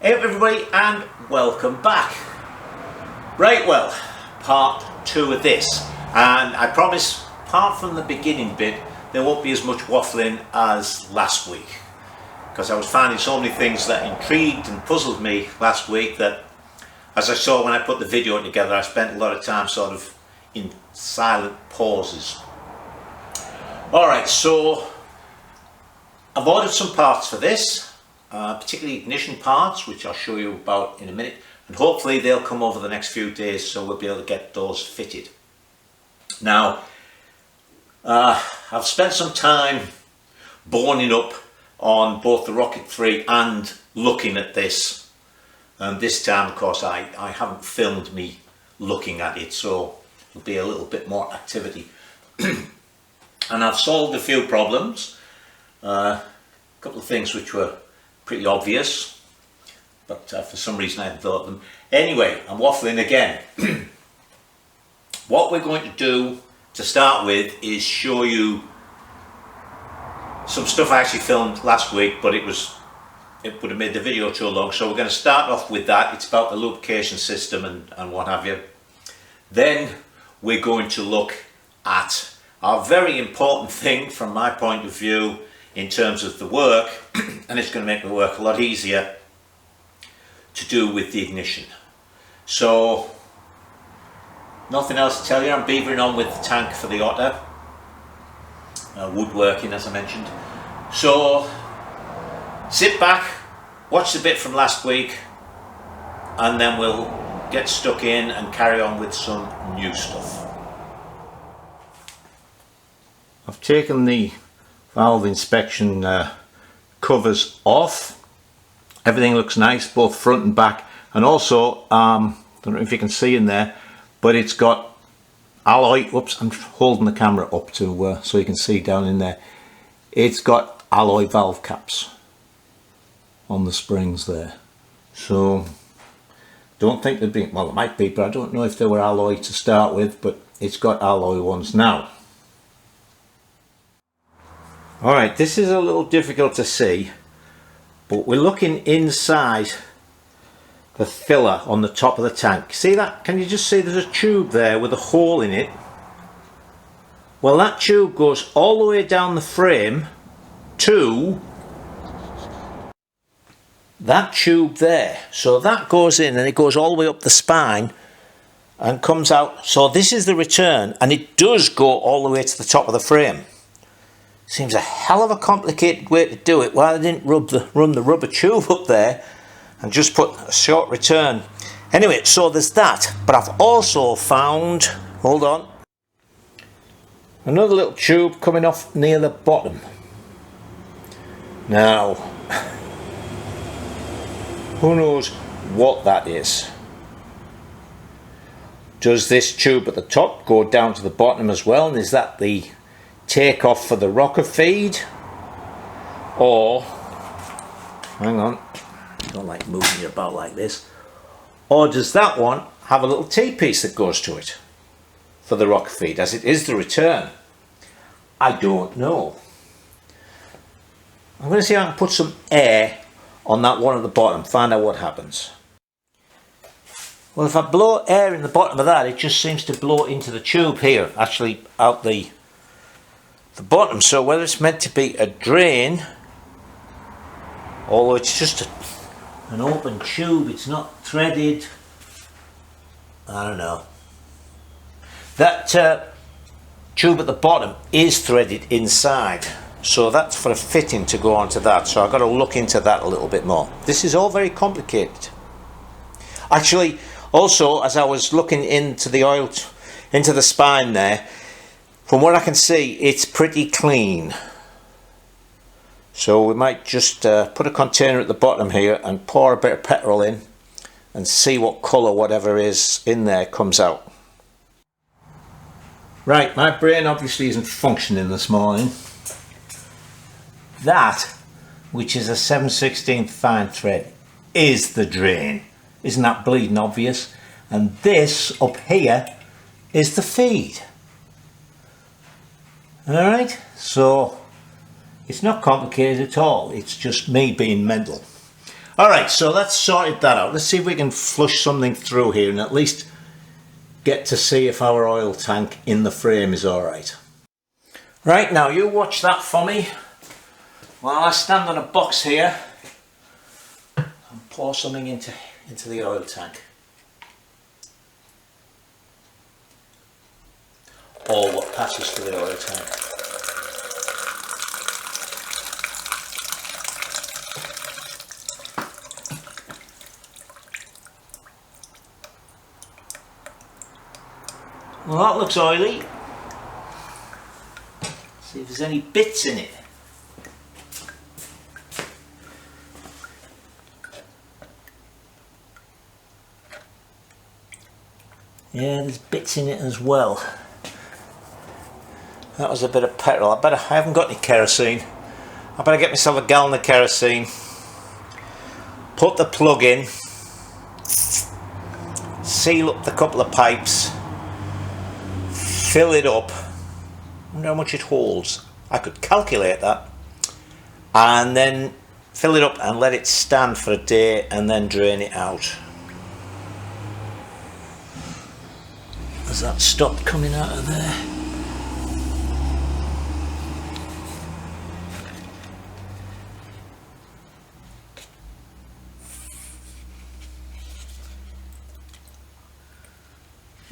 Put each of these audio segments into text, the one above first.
Hey everybody, and welcome back. Right, well, part 2 of this, and I promise, apart from the beginning bit, there won't be as much waffling as last week, because I was finding so many things that intrigued and puzzled me last week that, as I saw when I put the video together, I spent a lot of time sort of in silent pauses. Alright, so I've ordered some parts for this. Particularly ignition parts, which I'll show you about in a minute, and hopefully they'll come over the next few days, so we'll be able to get those fitted. Now, I've spent some time boning up on both the Rocket 3 and looking at this, and this time of course I haven't filmed me looking at it, so there'll be a little bit more activity. And I've solved a few problems, a couple of things which were pretty obvious, but for some reason I hadn't thought of them. Anyway, I'm waffling again. What we're going to do to start with is show you some stuff I actually filmed last week, but it would have made the video too long, so we're going to start off with that. It's about the lubrication system and what have you. Then we're going to look at our very important thing from my point of view in terms of the work, and it's going to make the work a lot easier, to do with the ignition. So nothing else to tell you. I'm beavering on with the tank for the otter, woodworking as I mentioned. So sit back, watch the bit from last week, and then we'll get stuck in and carry on with some new stuff. I've taken the valve inspection covers off. Everything looks nice, both front and back, and also don't know if you can see in there, but it's got alloy. Whoops, I'm holding the camera up to so you can see down in there. It's got alloy valve caps on the springs there, so don't think there'd be, well, it might be, but I don't know if they were alloy to start with, but it's got alloy ones now. Alright, this is a little difficult to see, but we're looking inside the filler on the top of the tank. See that? Can you just see there's a tube there with a hole in it? Well, that tube goes all the way down the frame to that tube there. So that goes in and it goes all the way up the spine and comes out. So this is the return, and it does go all the way to the top of the frame. Seems a hell of a complicated way to do it. Well, I didn't run the rubber tube up there and just put a short return. Anyway, so there's that. But I've also found, hold on, another little tube coming off near the bottom. Now, who knows what that is? Does this tube at the top go down to the bottom as well? And is that the take off for the rocker feed? Or, hang on, I don't like moving it about like this, or does that one have a little T-piece that goes to it for the rocker feed, as it is the return? I don't know. I'm going to see if I can put some air on that one at the bottom, find out what happens. Well, if I blow air in the bottom of that, it just seems to blow into the tube here, actually out the bottom. So whether it's meant to be a drain, although it's just an open tube, it's not threaded, I don't know. That tube at the bottom is threaded inside, so that's for a fitting to go onto that, so I've got to look into that a little bit more. This is all very complicated. Actually, also, as I was looking into the oil, into the spine there, from what I can see, it's pretty clean. So we might just put a container at the bottom here and pour a bit of petrol in and see what colour whatever is in there comes out. Right, my brain obviously isn't functioning this morning. That, which is a 7/16 fine thread, is the drain. Isn't that bleeding obvious? And this up here is the feed. Alright, so it's not complicated at all, it's just me being mental. Alright, so that's sorted that out. Let's see if we can flush something through here and at least get to see if our oil tank in the frame is alright. Right, now you watch that for me while I stand on a box here and pour something into the oil tank. Or what passes for the oil tank. Well, that looks oily. See if there's any bits in it. Yeah, there's bits in it as well. That was a bit of petrol. I haven't got any kerosene. I better get myself a gallon of kerosene. Put the plug in. Seal up the couple of pipes. Fill it up. I wonder how much it holds. I could calculate that. And then fill it up and let it stand for a day and then drain it out. Has that stopped coming out of there?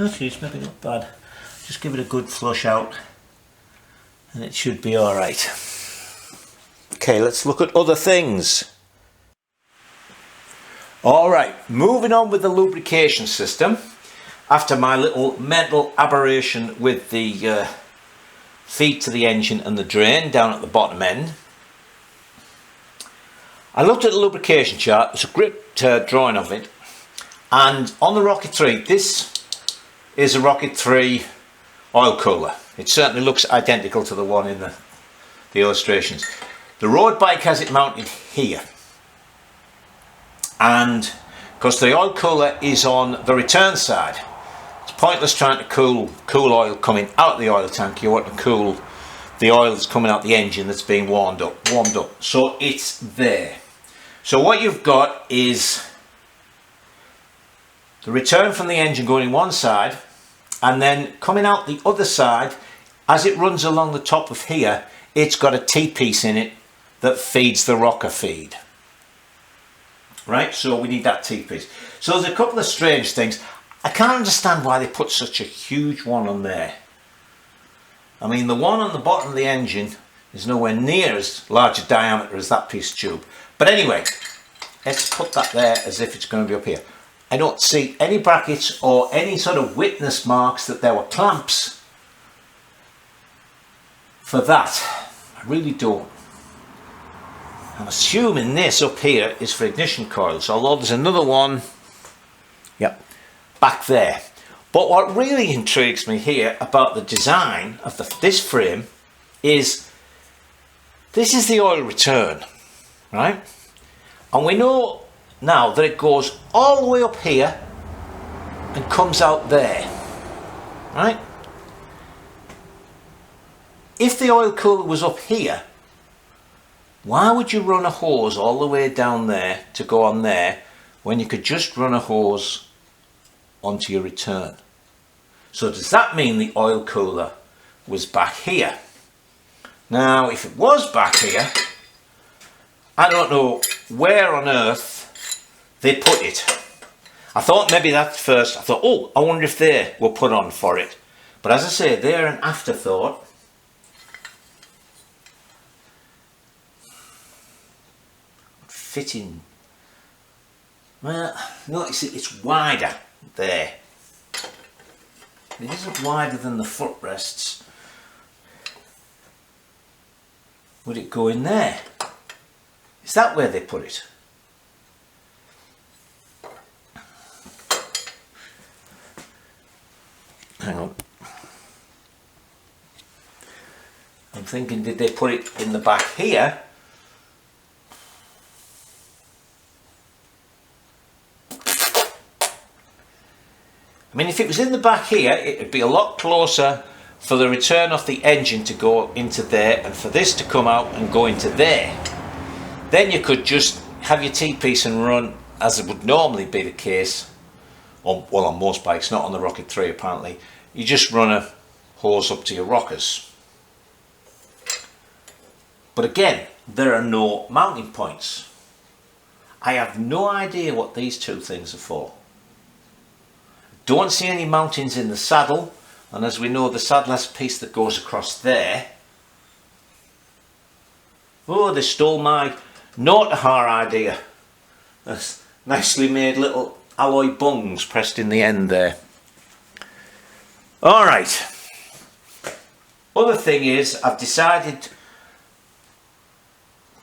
Actually, it's maybe not bad. Just give it a good flush out and it should be alright. Okay, let's look at other things. Alright, moving on with the lubrication system. After my little mental aberration with the feed to the engine and the drain down at the bottom end, I looked at the lubrication chart. It's a great drawing of it, and on the Rocket 3, this is a Rocket 3 oil cooler. It certainly looks identical to the one in the illustrations. The road bike has it mounted here, and because the oil cooler is on the return side, it's pointless trying to cool oil coming out of the oil tank. You want to cool the oil that's coming out the engine that's being warmed up. So it's there. So what you've got is the return from the engine going in one side, and then coming out the other side, as it runs along the top of here, it's got a T-piece in it that feeds the rocker feed. Right, so we need that T-piece. So there's a couple of strange things. I can't understand why they put such a huge one on there. I mean, the one on the bottom of the engine is nowhere near as large a diameter as that piece of tube. But anyway, let's put that there as if it's going to be up here. I don't see any brackets or any sort of witness marks that there were clamps for that. I really don't. I'm assuming this up here is for ignition coils, although there's another one, yep, back there. But what really intrigues me here about the design of this frame is this is the oil return, right? And we know now that it goes all the way up here and comes out there, right? If the oil cooler was up here, why would you run a hose all the way down there to go on there when you could just run a hose onto your return? So does that mean the oil cooler was back here? Now, if it was back here, I don't know where on earth they put it. I thought maybe that's first. I thought, oh, I wonder if they were put on for it. But as I say, they're an afterthought. Fitting. Well, notice it's wider there. It isn't wider than the footrests. Would it go in there? Is that where they put it? Hang on. I'm thinking, did they put it in the back here? I mean, if it was in the back here, it would be a lot closer for the return of the engine to go into there and for this to come out and go into there. Then you could just have your T-piece and run as it would normally be the case, on, well, on most bikes, not on the Rocket 3 apparently. You just run a hose up to your rockers. But again, there are no mounting points. I have no idea what these two things are for. Don't see any mountings in the saddle, and as we know, the saddle has a piece that goes across there. Oh, they stole my Notaha idea. That's nicely made little alloy bungs pressed in the end there. Alright. Other thing is, I've decided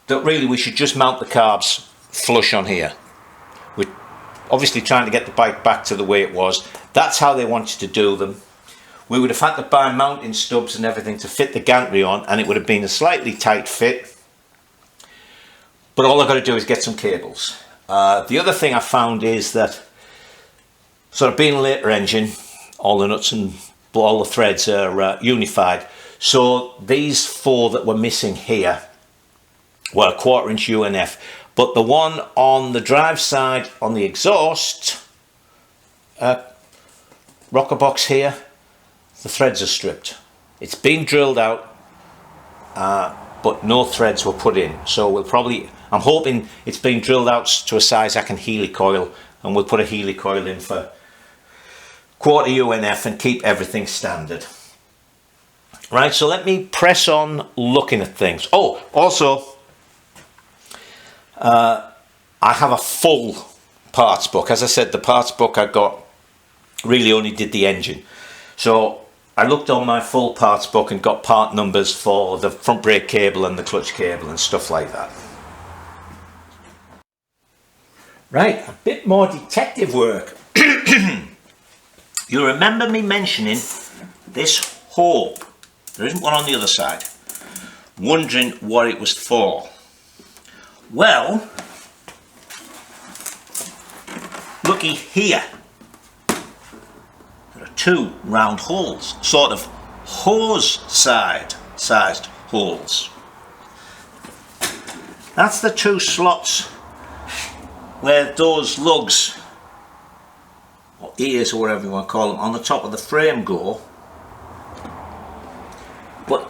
that really we should just mount the carbs flush on here. We're obviously trying to get the bike back to the way it was. That's how they wanted to do them. We would have had to buy mounting stubs and everything to fit the gantry on, and it would have been a slightly tight fit. But all I've got to do is get some cables. The other thing I found is that, sort of being a later engine, all the nuts and all the threads are unified. So these four that were missing here were 1/4 inch UNF. But the one on the drive side on the exhaust rocker box here, the threads are stripped. It's been drilled out, but no threads were put in. So we'll probably, I'm hoping it's been drilled out to a size I can helicoil, and we'll put a helicoil in for 1/4 UNF and keep everything standard. Right, so let me press on looking at things. Oh, also, I have a full parts book. As I said, the parts book I got really only did the engine. So I looked on my full parts book and got part numbers for the front brake cable and the clutch cable and stuff like that. Right, a bit more detective work. You remember me mentioning this hole. There isn't one on the other side. Wondering what it was for. Well, looky here. There are two round holes, sort of hose-sized holes. That's the two slots where those lugs, or ears or whatever you want to call them, on the top of the frame go. But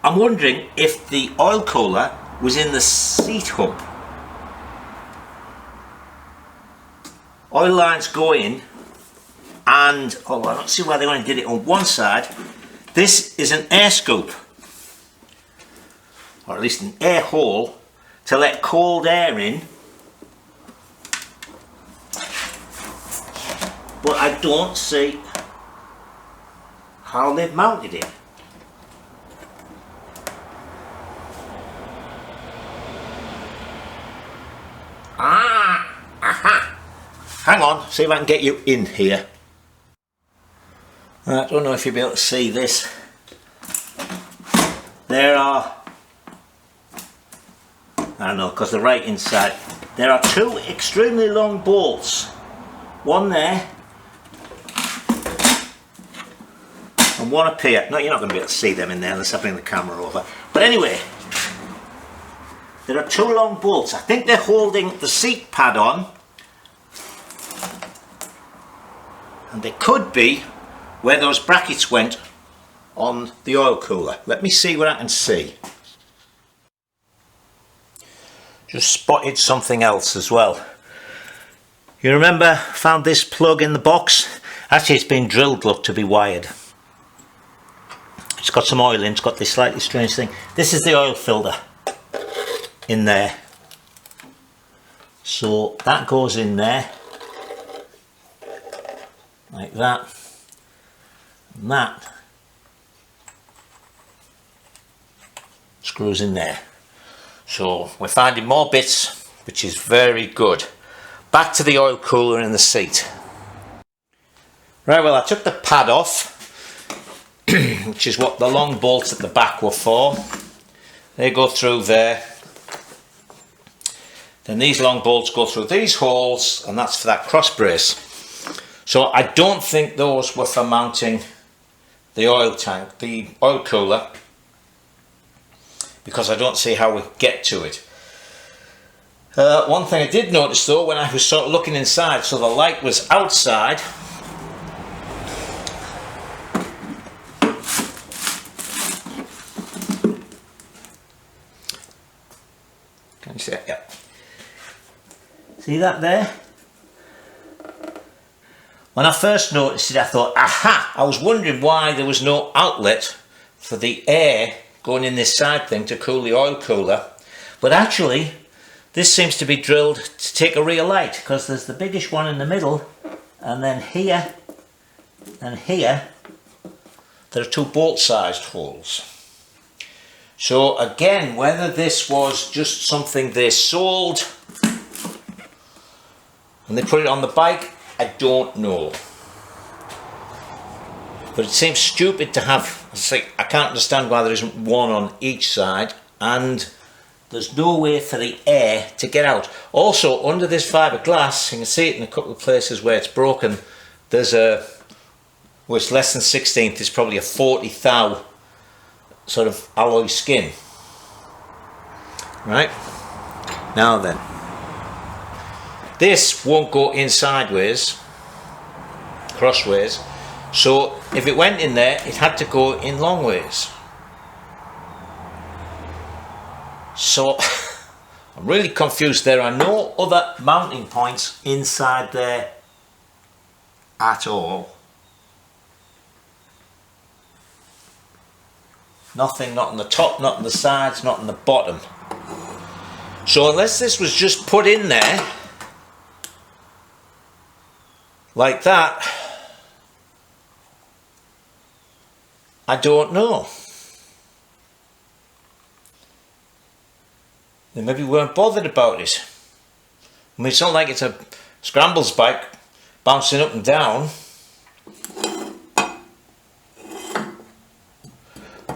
I'm wondering if the oil cooler was in the seat hub. Oil lines go in, and oh, I don't see why they only did it on one side. This is an air scoop, or at least an air hole to let cold air in. But I don't see how they've mounted it. Aha! Hang on, see if I can get you in here. I don't know if you'll be able to see this. There are, I don't know, because they're right inside. There are two extremely long bolts. One there, and one up here. No, you're not going to be able to see them in there unless I bring the camera over. But anyway, there are two long bolts. I think they're holding the seat pad on, and they could be where those brackets went on the oil cooler. Let me see what I can see. Just spotted something else as well. You remember, found this plug in the box? Actually, it's been drilled, look, to be wired. It's got some oil in, it's got this slightly strange thing. This is the oil filter in there. So that goes in there, like that, and that screws in there. So we're finding more bits, which is very good. Back to the oil cooler in the seat. Right, well, I took the pad off, which is what the long bolts at the back were for. They go through there. Then these long bolts go through these holes, and that's for that cross brace. So I don't think those were for mounting the oil tank, the oil cooler, because I don't see how we get to it. One thing I did notice though when I was sort of looking inside, so the light was outside. Can you see it? Yeah. See that there? When I first noticed it, I thought, aha! I was wondering why there was no outlet for the air going in this side thing to cool the oil cooler. But actually, this seems to be drilled to take a rear light, because there's the biggish one in the middle, and then here and here there are two bolt-sized holes. So again, whether this was just something they sold and they put it on the bike, I don't know. But it seems stupid to have, it's like, I can't understand why there isn't one on each side, and there's no way for the air to get out. Also, under this fiberglass, you can see it in a couple of places where it's broken, there's a, well, it's less than 1/16, it's probably a 40 thou sort of alloy skin. Right, now then, this won't go in sideways, crossways, so if it went in there, it had to go in long ways. So I'm really confused. There are no other mounting points inside there at all. Nothing, not on the top, not on the sides, not on the bottom. So unless this was just put in there like that, I don't know. They maybe weren't bothered about it. I mean, it's not like it's a scrambles bike bouncing up and down.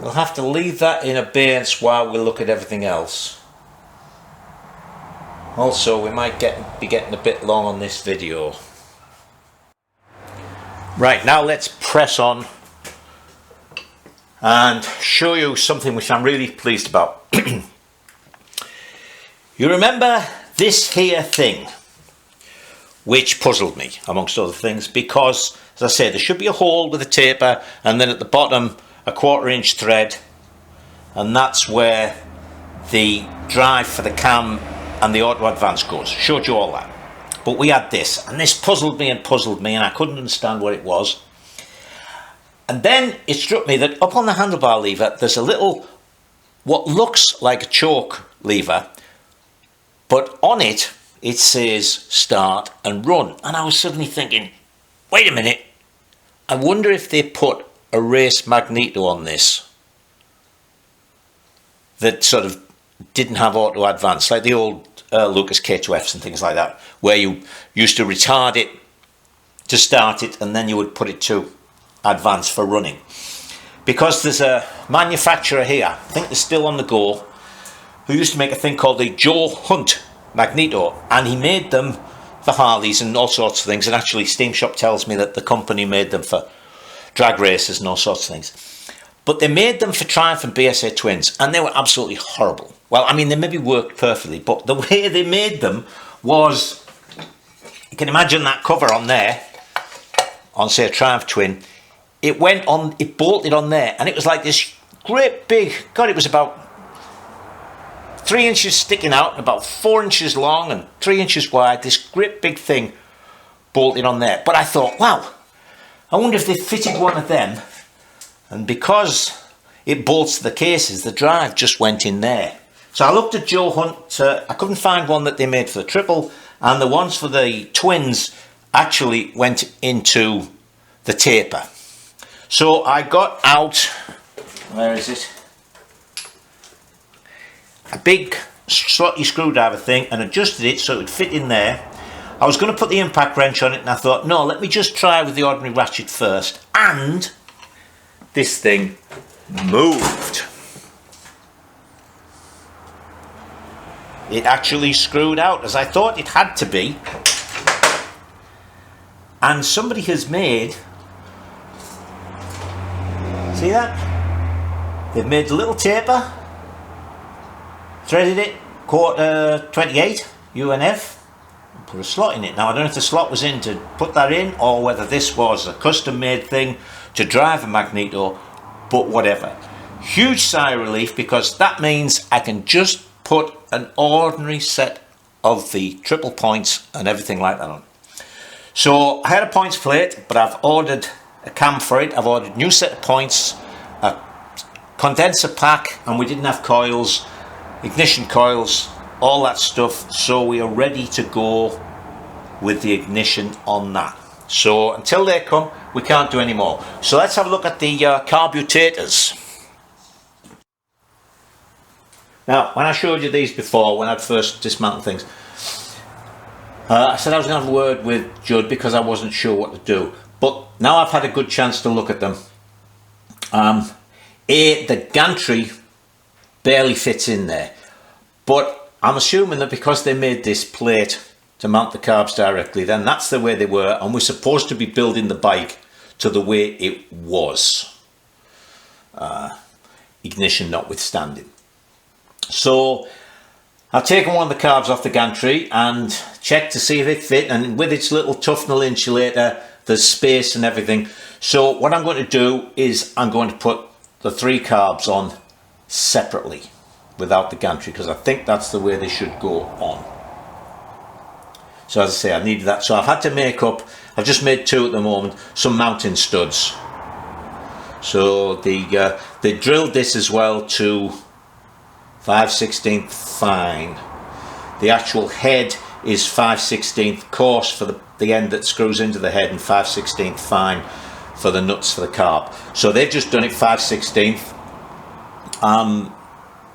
We'll have to leave that in abeyance while we look at everything else. Also, we might be getting a bit long on this video. Right, now let's press on and show you something which I'm really pleased about. You remember this here thing, which puzzled me amongst other things, because, as I said, there should be a hole with a taper, and then at the bottom a 1/4 inch thread, and that's where the drive for the cam and the auto advance goes. Showed you all that. But we had this, and this puzzled me, and I couldn't understand what it was. And then it struck me that up on the handlebar lever there's a little, what looks like a choke lever, but on it it says start and run. And I was suddenly thinking, wait a minute, I wonder if they put a race magneto on this that sort of didn't have auto advance, like the old Lucas K2Fs and things like that, where you used to retard it to start it and then you would put it to advance for running. Because there's a manufacturer here, I think they're still on the go, who used to make a thing called the Joe Hunt magneto, and he made them for Harleys and all sorts of things, and actually Steam Shop tells me that the company made them for drag races and all sorts of things. But they made them for Triumph and BSA twins, and they were absolutely horrible. Well, I mean, they maybe worked perfectly, but the way they made them was, you can imagine that cover on there, on say a Triumph twin, it went on, it bolted on there, and it was like this great big, God, it was about 3 inches sticking out, about 4 inches long and 3 inches wide, this great big thing bolted on there. But I thought, wow, I wonder if they fitted one of them, and because it bolts to the cases, the drive just went in there. So I looked at Joe Hunt, I couldn't find one that they made for the triple, and the ones for the twins actually went into the taper. So I got out, where is it? A big slotty screwdriver thing, and adjusted it so it would fit in there. I was going to put the impact wrench on it, and I thought, no, let me just try with the ordinary ratchet first. And this thing moved. It actually screwed out, as I thought it had to be. And somebody has made, see that? They've made a little taper, threaded it, 28, UNF and put a slot in it. Now I don't know if the slot was in to put that in or whether this was a custom made thing to drive a magneto, but whatever. Huge sigh of relief, because that means I can just put an ordinary set of the triple points and everything like that on. So I had a points plate, but I've ordered a cam for it. I've ordered a new set of points, a condenser pack, and we didn't have coils, ignition coils, all that stuff, so we are ready to go with the ignition on that. So until they come, we can't do any more. So let's have a look at the carburetors. Now, when I showed you these before, when I'd first dismantled things, I said I was going to have a word with Judd because I wasn't sure what to do. But now I've had a good chance to look at them. The gantry barely fits in there. But I'm assuming that because they made this plate to mount the carbs directly, then that's the way they were. And we're supposed to be building the bike to the way it was. Ignition notwithstanding. So I've taken one of the carbs off the gantry and checked to see if it fit, and with its little Tufnell insulator there's space and everything. So what I'm going to do is I'm going to put the 3 carbs on separately without the gantry, because I think that's the way they should go on. So as I say, I needed that, so I've had to make up, I've just made 2 at the moment, some mounting studs. So they drilled this as well to 5/16 fine. The actual head is 5/16 coarse for the end that screws into the head, and 5/16 fine for the nuts for the carb. So they've just done it 5/16.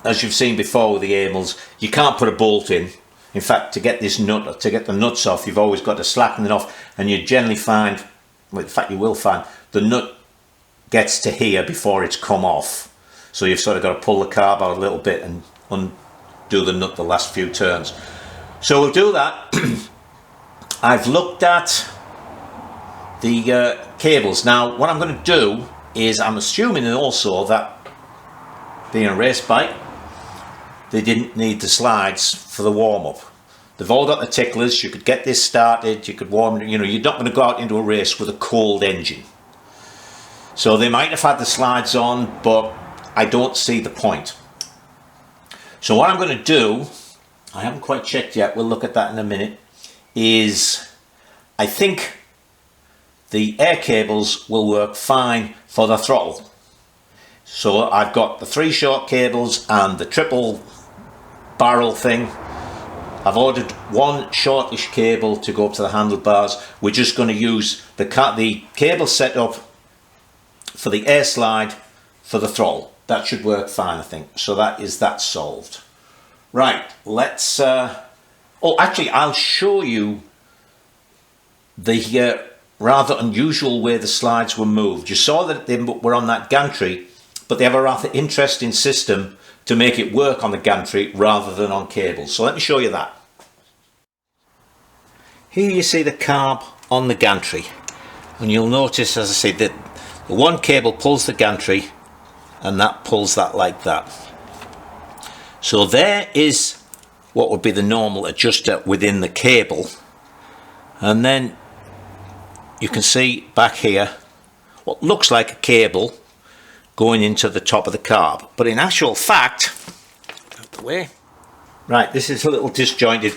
As you've seen before with the Amels, you can't put a bolt in. In fact, to get this nut, to get the nuts off, you've always got to slacken it off, and you generally find, well, in fact you will find, the nut gets to here before it's come off. So you've sort of got to pull the carb out a little bit and undo the nut the last few turns. So we'll do that. I've looked at the cables. Now what I'm going to do is, I'm assuming also that being a race bike, they didn't need the slides for the warm-up. They've all got the ticklers. You could get this started, you could warm it, you know, you're not going to go out into a race with a cold engine. So they might have had the slides on, but I don't see the point. So what I'm going to do, I haven't quite checked yet, we'll look at that in a minute, is I think the air cables will work fine for the throttle. So I've got the 3 short cables and the triple barrel thing. I've ordered 1 shortish cable to go up to the handlebars. We're just going to use the cable set up for the air slide for the throttle. That should work fine, I think. So that solved. Right, let's oh, actually I'll show you the rather unusual way the slides were moved. You saw that they were on that gantry, but they have a rather interesting system to make it work on the gantry rather than on cables. So let me show you that. Here you see the carb on the gantry, and you'll notice, as I say, that the one cable pulls the gantry and that pulls that like that. So there is what would be the normal adjuster within the cable, and then you can see back here what looks like a cable going into the top of the carb, but in actual fact, out the way, right, this is a little disjointed.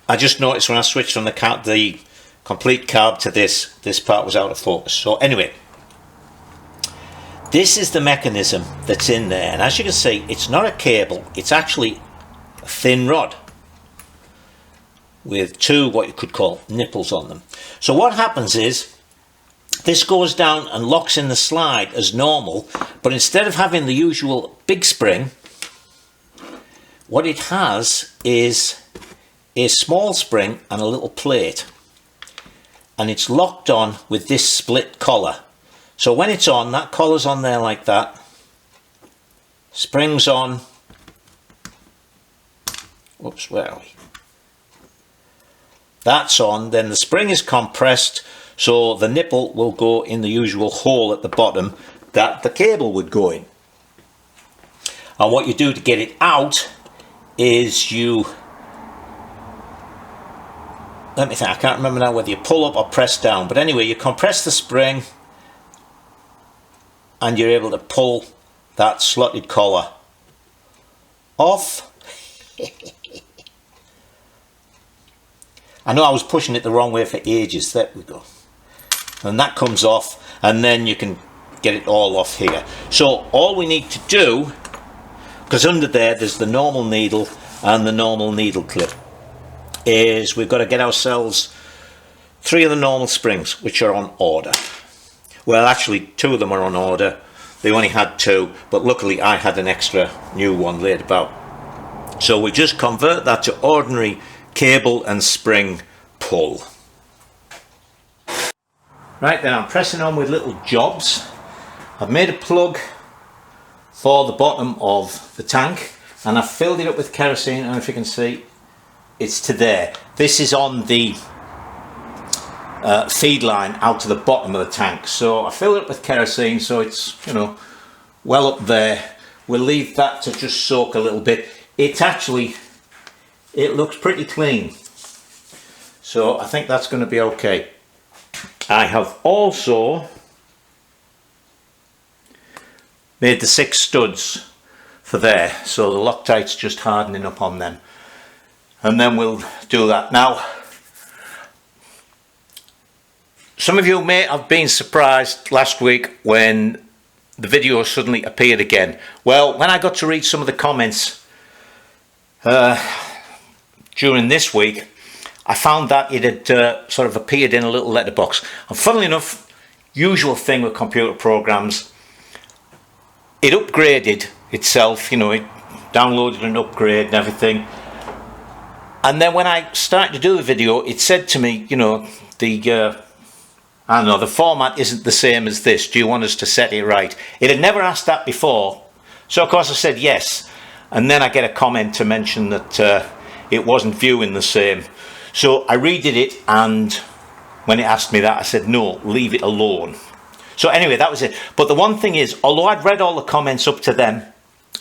I just noticed when I switched from the complete carb to this part was out of focus. So anyway, this is the mechanism that's in there, and as you can see, it's not a cable, it's actually a thin rod with 2 what you could call nipples on them. So what happens is, this goes down and locks in the slide as normal, but instead of having the usual big spring, what it has is a small spring and a little plate, and it's locked on with this split collar. So when it's on, that collar's on there like that, spring's on, whoops, where are we? That's on, then the spring is compressed, so the nipple will go in the usual hole at the bottom that the cable would go in. And what you do to get it out is you let me think, I can't remember now whether you pull up or press down, but anyway, you compress the spring and you're able to pull that slotted collar off. I know I was pushing it the wrong way for ages. There we go. And that comes off, and then you can get it all off here. So all we need to do, because under there's the normal needle and the normal needle clip, is we've got to get ourselves 3 of the normal springs, which are on order. Well, actually 2 of them are on order. They only had 2, but luckily I had an extra new one laid about. So we just convert that to ordinary cable and spring pull. Right, then I'm pressing on with little jobs. I've made a plug for the bottom of the tank, and I've filled it up with kerosene, and if you can see, it's to there. This is on the feed line out to the bottom of the tank. So I filled it up with kerosene, so it's, you know, well up there. We'll leave that to just soak a little bit. It looks pretty clean, so I think that's going to be okay. I have also made the 6 studs for there, so the Loctite's just hardening up on them, and then we'll do that. Now, some of you may have been surprised last week when the video suddenly appeared again. Well, when I got to read some of the comments during this week, I found that it had sort of appeared in a little letterbox. And funnily enough, usual thing with computer programs, it upgraded itself, you know, it downloaded an upgrade and everything. And then when I started to do the video, it said to me, you know, I don't know, the format isn't the same as this. Do you want us to set it right? It had never asked that before. So of course I said yes. And then I get a comment to mention that it wasn't viewing the same. So I redid it, and when it asked me that, I said no, leave it alone. So anyway, that was it. But the one thing is, although I'd read all the comments up to them,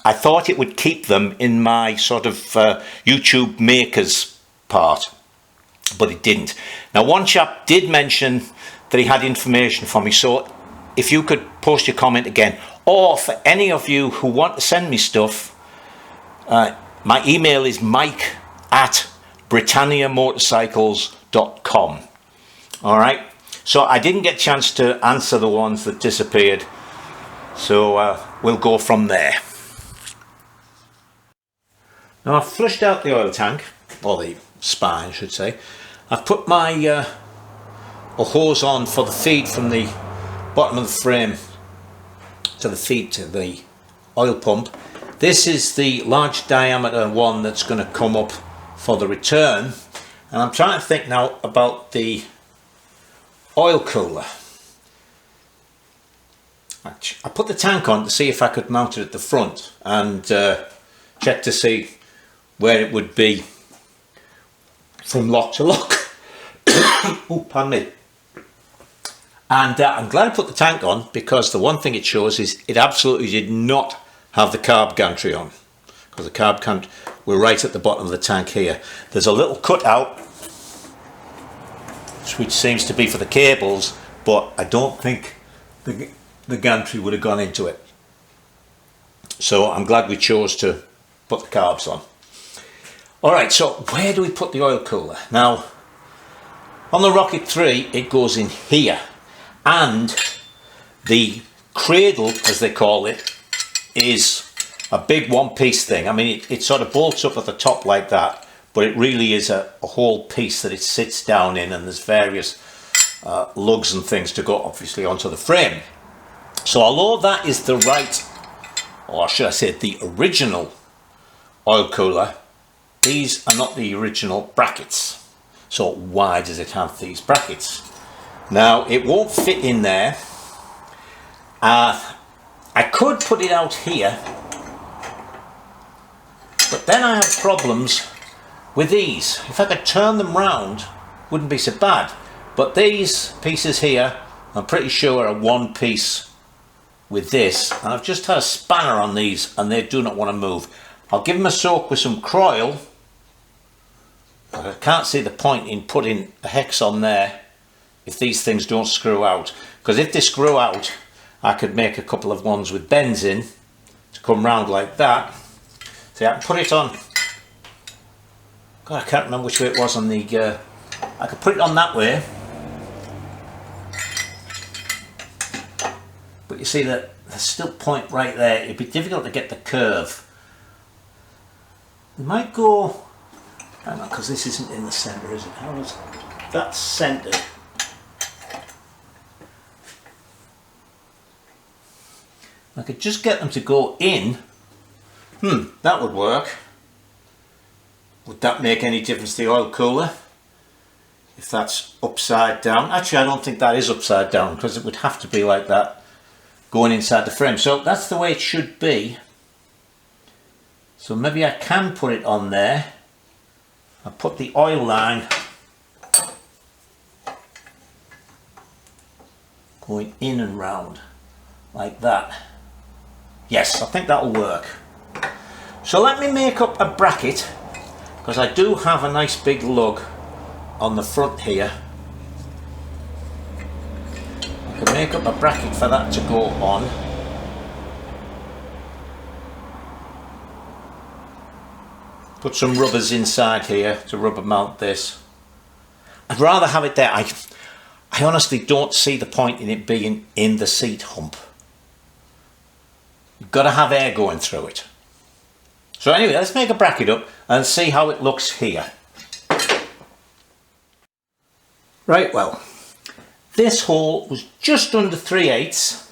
I thought it would keep them in my sort of YouTube makers part, but it didn't. Now, one chap did mention that he had information for me, so if you could post your comment again, or for any of you who want to send me stuff, my email is mike@britanniamotorcycles.com. all right, so I didn't get a chance to answer the ones that disappeared, so we'll go from there. Now I've flushed out the oil tank, or the spine I should say. I've put my a hose on for the feed from the bottom of the frame to the feed to the oil pump. This is the large diameter one that's going to come up for the return, and I'm trying to think now about the oil cooler. I put the tank on to see if I could mount it at the front and check to see where it would be from lock to lock. Oh, pardon me. And I'm glad I put the tank on, because the one thing it shows is it absolutely did not have the carb gantry on, because the carb gantry were right at the bottom of the tank here. There's a little cutout which seems to be for the cables, but I don't think the gantry would have gone into it. So I'm glad we chose to put the carbs on. Alright, so where do we put the oil cooler? Now, on the Rocket 3 it goes in here, and the cradle, as they call it, is a big one-piece thing. I mean, it sort of bolts up at the top like that, but it really is a whole piece that it sits down in, and there's various lugs and things to go obviously onto the frame. So although that is the right, or should I say the original oil cooler, these are not the original brackets. So why does it have these brackets? Now, it won't fit in there. I could put it out here, but then I have problems with these. If I could turn them round, wouldn't be so bad. But these pieces here, I'm pretty sure are one piece with this, and I've just had a spanner on these and they do not want to move. I'll give them a soak with some Croil, But I can't see the point in putting a hex on there if these things don't screw out, because if they screw out I could make a couple of ones with bends in to come round like that. See, I can put it on, God, I can't remember which way it was on the, I could put it on that way, but you see that there's still point right there. It'd be difficult to get the curve. We might go, hang on, because this isn't in the centre, is it? How is that centred? I could just get them to go in. That would work. Would that make any difference to the oil cooler? If that's upside down. Actually, I don't think that is upside down, because it would have to be like that going inside the frame. So that's the way it should be. So maybe I can put it on there. I'll put the oil line going in and round like that. Yes, I think that'll work. So let me make up a bracket, because I do have a nice big lug on the front here. I can make up a bracket for that to go on. Put some rubbers inside here to rubber mount this. I'd rather have it there. I honestly don't see the point in it being in the seat hump. You've got to have air going through it. So anyway, let's make a bracket up and see how it looks here. Right, well, this hole was just under 3/8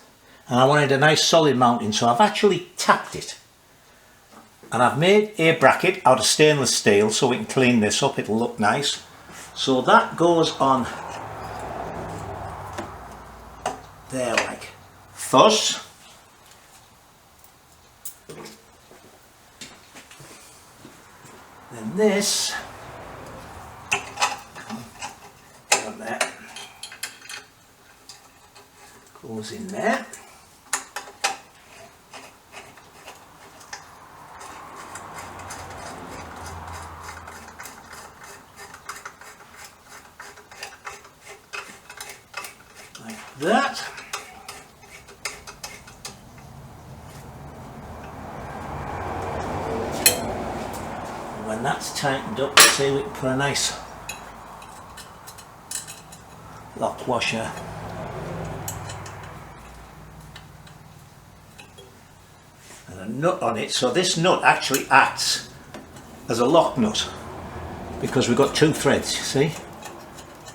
and I wanted a nice solid mounting, so I've actually tapped it. And I've made a bracket out of stainless steel so we can clean this up, it'll look nice. So that goes on there like thus. Then this on there goes in there. Like that. When that's tightened up, see, we can put a nice lock washer and a nut on it. So this nut actually acts as a lock nut because we've got two threads, you see.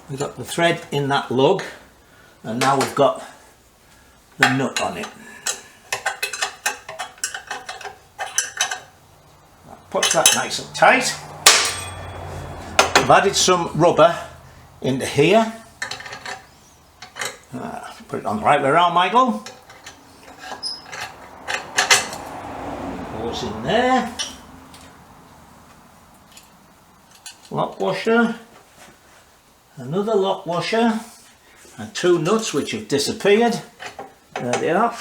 We've got the thread in that lug and now we've got the nut on it. Put that nice and tight. I've added some rubber into here. Put it on the right way around, Michael. Goes in there. Lock washer. Another lock washer. And two nuts which have disappeared. There they are.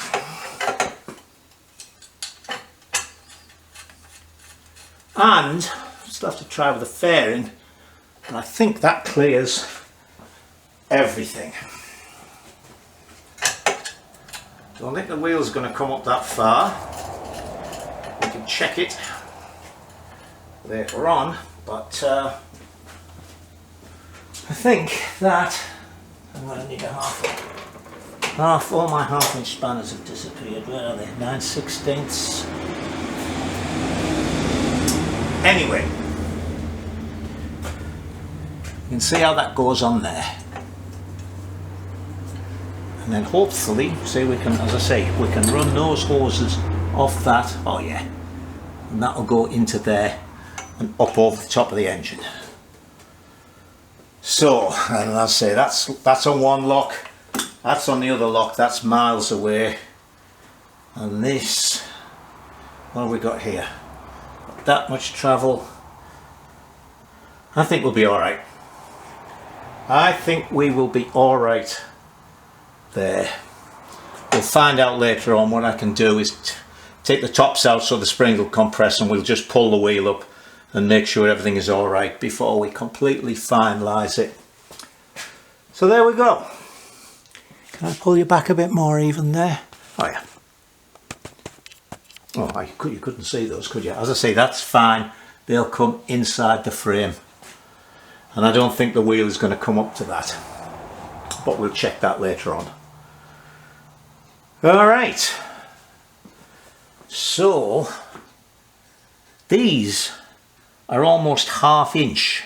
And still have to try with the fairing, and I think that clears everything. Don't think the wheel's going to come up that far. We can check it later on, but I think that I'm going to need a half. All my 1/2 inch spanners have disappeared. Where are they? 9/16. Anyway, you can see how that goes on there. And then hopefully, see, we can, as I say, we can run those hoses off that. Oh yeah. And that'll go into there and up over the top of the engine. So, and as I say, that's on one lock, that's on the other lock, that's miles away. And this, what have we got here? That much travel. I think we'll be alright. I think we will be alright there. We'll find out later on. What I can do is take the tops out so the spring will compress and we'll just pull the wheel up and make sure everything is all right before we completely finalize it. So there we go. Can I pull you back a bit more even there? Oh yeah. Oh, you couldn't see those, could you? As I say, that's fine. They'll come inside the frame. And I don't think the wheel is going to come up to that. But we'll check that later on. Alright. So, these are almost 1/2 inch.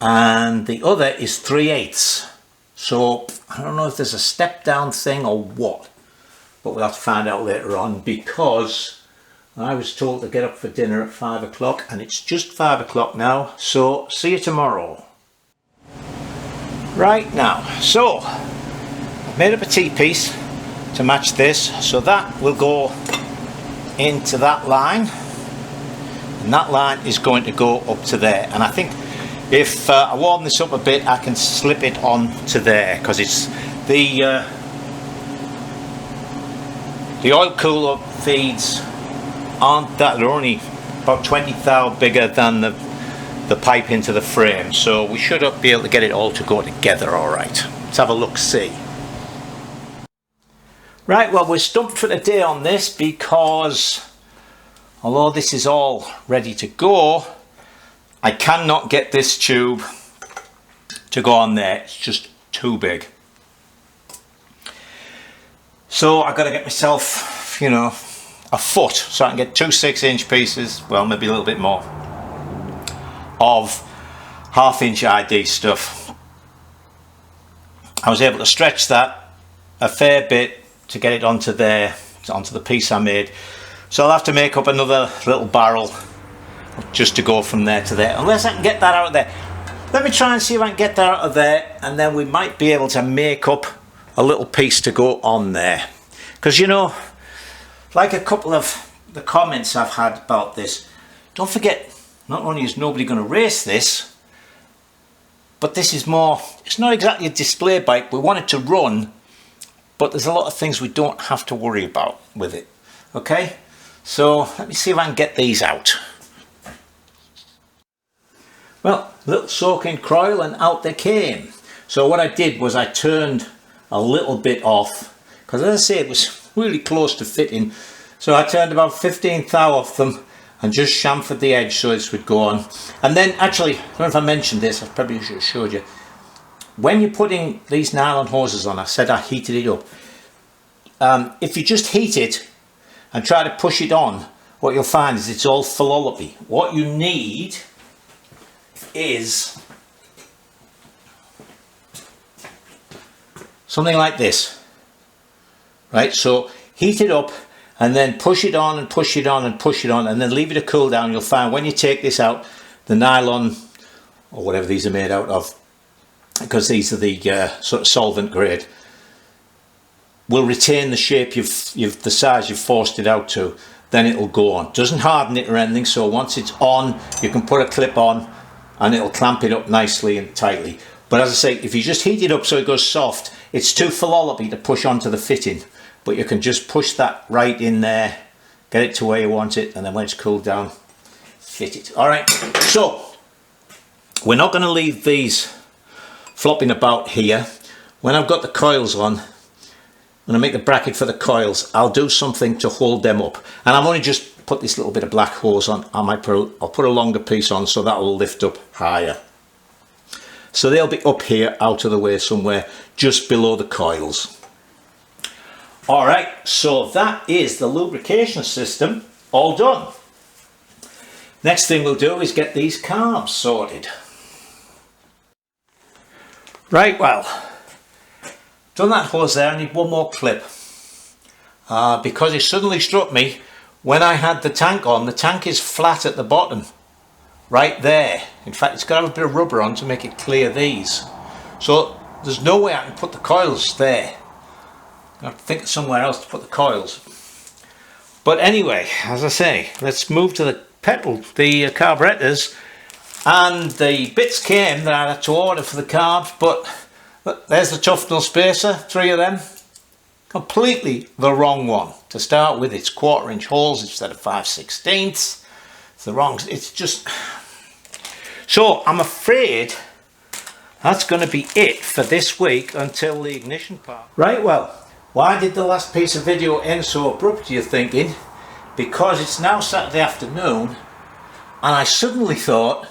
And the other is 3/8. So, I don't know if there's a step down thing or what. But we'll have to find out later on, because I was told to get up for dinner at 5 o'clock and it's just 5 o'clock now, so see you tomorrow. Right now, so I've made up a T-piece to match this, so that will go into that line, and that line is going to go up to there. And I think if I warm this up a bit, I can slip it on to there, because it's the oil cooler feeds aren't that, they're only about 20 thou bigger than the pipe into the frame, so we should be able to get it all to go together all right. Let's have a look see. Right, well, we're stumped for the day on this, because although this is all ready to go, I cannot get this tube to go on there. It's just too big. So I've got to get myself, you know, a foot, so I can get 2 6-inch pieces, well, maybe a little bit more, of 1/2 inch ID stuff. I was able to stretch that a fair bit to get it onto there, onto the piece I made. So I'll have to make up another little barrel just to go from there to there, unless I can get that out of there. Let me try and see if I can get that out of there, and then we might be able to make up a little piece to go on there. Because, you know, like a couple of the comments I've had about this, don't forget, not only is nobody going to race this, but this is more, it's not exactly a display bike. We want it to run, but there's a lot of things we don't have to worry about with it. Okay, so let me see if I can get these out. Well, little soaking coil, and out they came. So what I did was I turned a little bit off, because as I say, it was really close to fitting. So I turned about 15 thou off them and just chamfered the edge so this would go on. And then, actually, I don't know if I mentioned this, I probably should have showed you. When you're putting these nylon hoses on, I said I heated it up. If you just heat it and try to push it on, what you'll find is it's all philology. What you need is something like this. Right, so heat it up and then push it on and push it on and push it on, and then leave it to cool down. You'll find when you take this out, the nylon, or whatever these are made out of, because these are the sort of solvent grade, will retain the shape the size you've forced it out to. Then it'll go on. Doesn't harden it or anything, so once it's on, you can put a clip on and it'll clamp it up nicely and tightly. But as I say, if you just heat it up so it goes soft, it's too philology to push onto the fitting. But you can just push that right in there, get it to where you want it, and then when it's cooled down, fit it. Alright, so we're not going to leave these flopping about here. When I've got the coils on, when I make the bracket for the coils, I'll do something to hold them up. And I've only just put this little bit of black hose on. I'll put a longer piece on so that will lift up higher. So they'll be up here, out of the way somewhere, just below the coils. Alright, so that is the lubrication system all done. Next thing we'll do is get these carbs sorted. Right, well, done that hose there. I need one more clip. Because it suddenly struck me, when I had the tank on, the tank is flat at the bottom. Right there. In fact, it's got to have a bit of rubber on to make it clear these. So there's no way I can put the coils there. I have to think of somewhere else to put the coils. But anyway, as I say, let's move to the carburetors. And the bits came that I had to order for the carbs, but look, there's the tuftnell spacer, 3 of them. Completely the wrong one. To start with, it's 1/4 inch holes instead of 5/16. It's the wrong, it's just... So I'm afraid that's going to be it for this week until the ignition part. Right, well, why did the last piece of video end so abrupt, you're thinking? Because it's now Saturday afternoon and I suddenly thought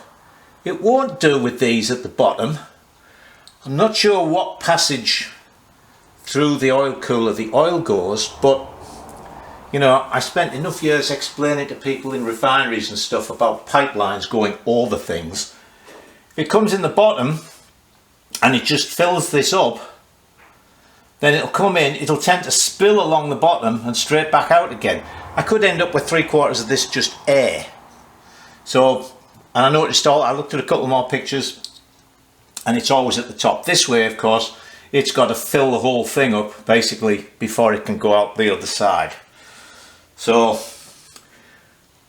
it won't do with these at the bottom. I'm not sure what passage through the oil cooler the oil goes, but you know, I spent enough years explaining to people in refineries and stuff about pipelines going over things. It comes in the bottom and it just fills this up, then it'll come in, it'll tend to spill along the bottom and straight back out again. I could end up with 3/4 of this just air. So, and I noticed I looked at a couple more pictures and it's always at the top. This way, of course, it's got to fill the whole thing up basically before it can go out the other side. So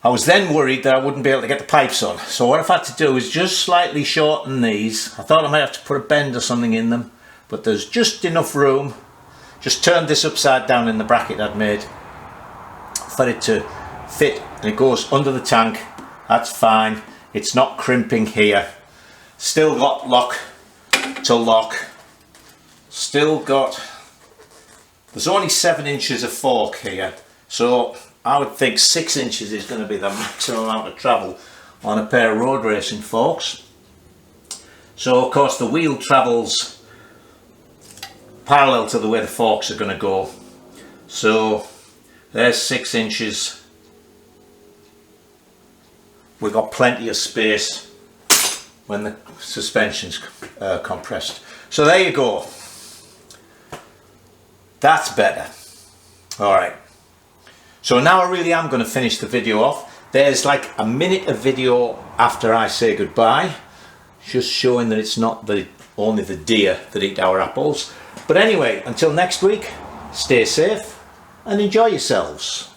I was then worried that I wouldn't be able to get the pipes on. So what I've had to do is just slightly shorten these. I thought I might have to put a bend or something in them, but there's just enough room. Just turned this upside down in the bracket I'd made for it to fit, and it goes under the tank. That's fine. It's not crimping here. Still got lock to lock. Still got, there's only 7 inches of fork here. So I would think 6 inches is going to be the maximum amount of travel on a pair of road racing forks. So of course the wheel travels parallel to the way the forks are going to go. So there's 6 inches. We've got plenty of space when the suspension's compressed. So there you go. That's better. Alright. So now I really am going to finish the video off. There's like a minute of video after I say goodbye, just showing that it's not only the deer that eat our apples. But anyway, until next week, stay safe and enjoy yourselves.